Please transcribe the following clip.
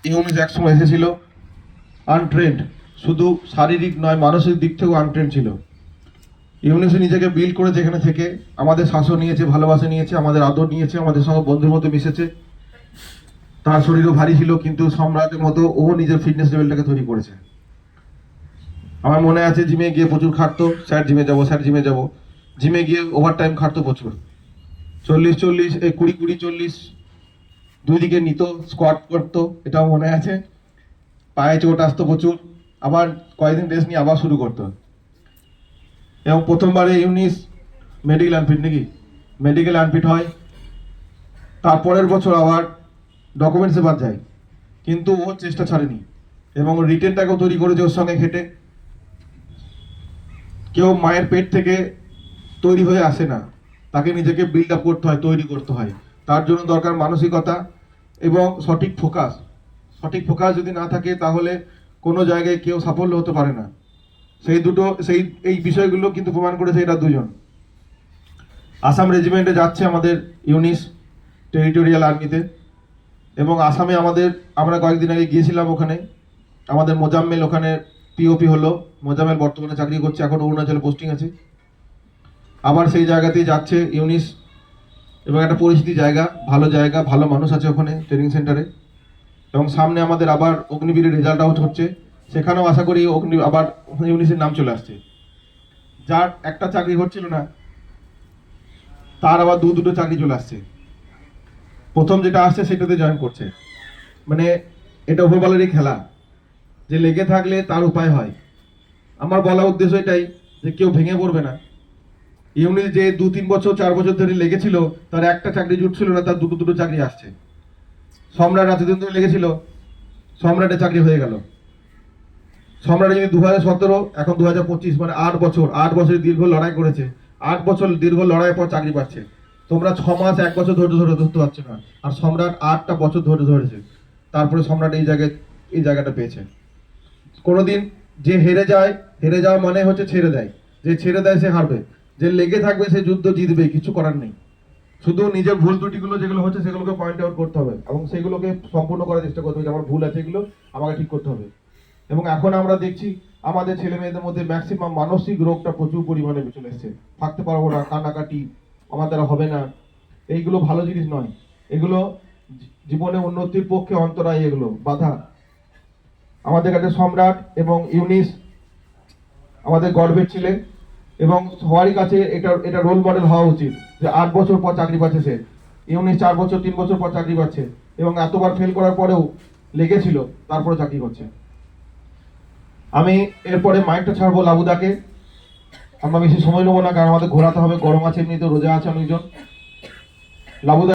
ইউনিস একসময় এসেছিল আনট্রেন্ড, শুধু শারীরিক নয় মানসিক দিক থেকেও আনট্রেন্ড ছিল। ইউনিসে নিজেকে বিল্ড করেছে, এখানে থেকে আমাদের শাসন নিয়েছে, ভালোবাসা নিয়েছে, আমাদের আদর নিয়েছে, আমাদের সঙ্গে বন্ধুর মতো মিশেছে। তার শরীরও ভারী ছিল, কিন্তু সম্রাটের মতো ও নিজের ফিটনেস লেভেলটাকে তৈরি করেছে। আমার মনে আছে জিমে গিয়ে প্রচুর খাটতো, স্যার জিমে যাবো, স্যার জিমে যাবো। জিমে গিয়ে ওভার টাইম খাটতো প্রচুর, 40-40 এই 20-20-40 দুই দিকে নিত, স্কোয়াট করতো, এটাও মনে আছে। পায়ে চোট আসতো প্রচুর, আবার কয়েকদিন রেস্ট নিয়ে আবার শুরু করতো। এবং প্রথমবারে ইউনিস মেডিকেল আনফিট নাকি মেডিকেল আনফিট হয়, তারপরের বছর আবার ডকুমেন্টসে বাদ যায়, কিন্তু ও চেষ্টা ছাড়েনি এবং রিটেনটাকেও তৈরি করেছে ওর সঙ্গে খেটে। কেউ মায়ের পেট থেকে তৈরি হয়ে আসে না, তাকে নিজেকে বিল্ড আপ করতে হয়, তৈরি করতে হয়। তার জন্য দরকার মানসিকতা এবং সঠিক ফোকাস। সঠিক ফোকাস যদি না থাকে তাহলে কোনো জায়গায় কেউ সাফল্য হতে পারে না। এই বিষয়গুলো কিন্তু প্রমাণ করেছে এরা দুজন। আসাম রেজিমেন্টে যাচ্ছে আমাদের ইউনিস, টেরিটোরিয়াল আর্মিতে। এবং আসামে আমরা কয়েকদিন আগে গিয়েছিলাম, ওখানে আমাদের মোজাম্মেল ওখানে পিওপি হলো। মোজাম্মেল বর্তমানে চাকরি করছে, এখন অরুণাচলে পোস্টিং আছে। আবার সেই জায়গাতেই যাচ্ছে ইউনিস, এবং একটা পরিচিতি জায়গা, ভালো মানুষ আছে ওখানে ট্রেনিং সেন্টারে। এবং সামনে আমাদের আবার অগ্নিবীরের রেজাল্ট আউট হচ্ছে, সেখানেও আশা করি আবার ইউনিসের নাম চলে আসছে। যার একটা চাকরি হচ্ছিল না, তার আবার দুটো চাকরি চলে আসছে। প্রথম যেটা আসছে সেটাতে জয়েন করছে। মানে এটা ওভারঅলেরই খেলা, যে লেগে থাকলে তার উপায় হয়। আমার বলা উদ্দেশ্য এটাই যে কেউ ভেঙে পড়বে না। ইউনিস যে 2-3 বছর 4 বছর ধরে লেগেছিল, তার একটা চাকরি জুটছিল না, তার দুটো চাকরি আসছে। সম্রাট এতদিন ধরে লেগেছিল, সম্রাটের চাকরি হয়ে গেল। সম্রাট যদি 2017, এখন 2025, মানে 8 বছর দীর্ঘ লড়াই করেছে। 8 বছর দীর্ঘ লড়াইয়ের পর চাকরি পাচ্ছে। তোমরা 6 মাস 1 বছর ধৈর্য ধরে ধরতে পারছো না, আর সম্রাট 8টা বছর ধরে ধরেছে। তারপরে সম্রাট এই জায়গাটা পেয়েছে। কোনোদিন যে হেরে যাওয়া মানে হচ্ছে ছেড়ে দেয়। যে ছেড়ে দেয় সে হারবে, যে লেগে থাকবে সে যুদ্ধ জিতবে, কিছু করার নেই। শুধু নিজের ভুল ত্রুটিগুলো যেগুলো হচ্ছে সেগুলোকে পয়েন্ট আউট করতে হবে এবং সেগুলোকে সম্পূর্ণ করার চেষ্টা করতে হবে, যে আমার ভুল আছে এগুলো আমাকে ঠিক করতে হবে। এবং এখন আমরা দেখছি আমাদের ছেলে মেয়েদের মধ্যে ম্যাক্সিমাম মানসিক রোগটা প্রচুর পরিমাণে চলে এসছে। থাকতে পারবো না, কান্নাকাটি, আমার দ্বারা হবে না, এইগুলো ভালো জিনিস নয়। এগুলো জীবনে উন্নতির পক্ষে অন্তরায়, এগুলো বাধা। আমাদের কাছে সম্রাট এবং ইউনিস আমাদের গর্বের ছিলেন, এবং সবারই কাছে এটা রোল মডেল হওয়া উচিত, যে 8 বছর পর চাকরি পাচ্ছে সে। ইউনিস 4 বছর 3 বছর পর চাকরি পাচ্ছে, এবং এতবার ফেল করার পরেও লেগেছিল, তারপরে চাকরি করছে। আমি এরপরে মাইকটা ছাড়বো লাবুদাকে। আমরা বেশি সময় নেবো না, কারণ আমাদের ঘোরাতে হবে, গরম আছে, এমনিতে রোজা আছে অনেকজন। লাবুদা